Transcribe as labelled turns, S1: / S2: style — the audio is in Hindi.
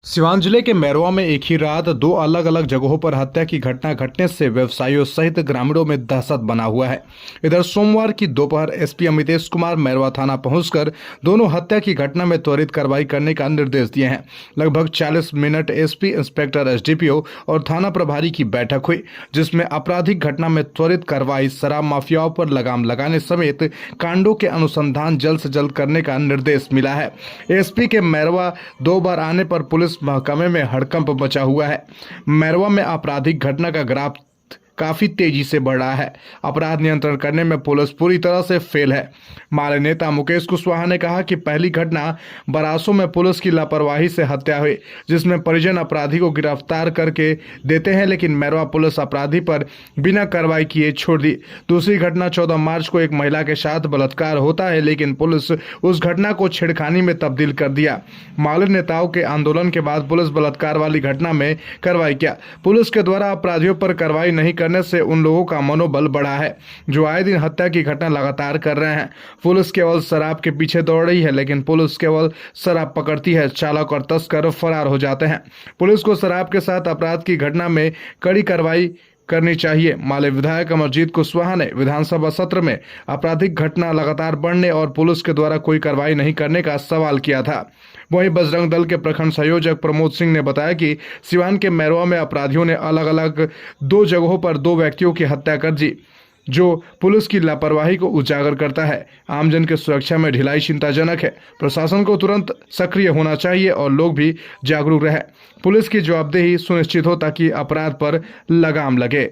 S1: सिवान जिले के मैरवा में एक ही रात दो अलग अलग जगहों पर हत्या की घटना घटने से व्यवसायियों सहित ग्रामीणों में दहशत बना हुआ है। इधर सोमवार की दोपहर एसपी अमितेश कुमार मैरवा थाना पहुंचकर दोनों हत्या की घटना में त्वरित कार्रवाई करने का निर्देश दिए हैं। लगभग 40 मिनट एसपी, इंस्पेक्टर, एसडीपीओ और थाना प्रभारी की बैठक हुई, जिसमें आपराधिक घटना में त्वरित कार्रवाई, शराब माफियाओं पर लगाम लगाने समेत कांडों के अनुसंधान जल्द से जल्द करने का निर्देश मिला है। एसपी के मैरवा 2 बार आने पर पुलिस महकमे में हड़कंप मचा हुआ है। मैरवा में आपराधिक घटना का ग्राफ काफी तेजी से बढ़ रहा है। अपराध नियंत्रण करने में पुलिस पूरी तरह से फेल है। माले नेता मुकेश कुशवाहा ने कहा कि पहली घटना बरासों में पुलिस की लापरवाही से हत्या हुई, जिसमें परिजन अपराधी को गिरफ्तार करके देते हैं, लेकिन मैरवा पुलिस अपराधी पर बिना कार्रवाई किए छोड़ दी। दूसरी घटना 14 मार्च को एक महिला के साथ बलात्कार होता है, लेकिन पुलिस उस घटना को छेड़खानी में तब्दील कर दिया। माले नेताओं के आंदोलन के बाद पुलिस बलात्कार वाली घटना में कार्रवाई किया। पुलिस के द्वारा अपराधियों पर कार्रवाई नहीं करने से उन लोगों का मनोबल बढ़ा है जो आए दिन हत्या की घटना लगातार कर रहे हैं। पुलिस केवल शराब के पीछे दौड़ रही है, लेकिन पुलिस केवल शराब पकड़ती है, चालक और तस्कर फरार हो जाते हैं। पुलिस को शराब के साथ अपराध की घटना में कड़ी कार्रवाई करनी चाहिए। माले विधायक अमरजीत कुशवाहा ने विधानसभा सत्र में आपराधिक घटना लगातार बढ़ने और पुलिस के द्वारा कोई कार्रवाई नहीं करने का सवाल किया था। वहीं बजरंग दल के प्रखंड संयोजक प्रमोद सिंह ने बताया कि सिवान के मैरवा में अपराधियों ने अलग अलग 2 जगहों पर 2 व्यक्तियों की हत्या कर दी, जो पुलिस की लापरवाही को उजागर करता है। आमजन की सुरक्षा में ढिलाई चिंताजनक है। प्रशासन को तुरंत सक्रिय होना चाहिए और लोग भी जागरूक रहे। पुलिस की जवाबदेही सुनिश्चित हो ताकि अपराध पर लगाम लगे।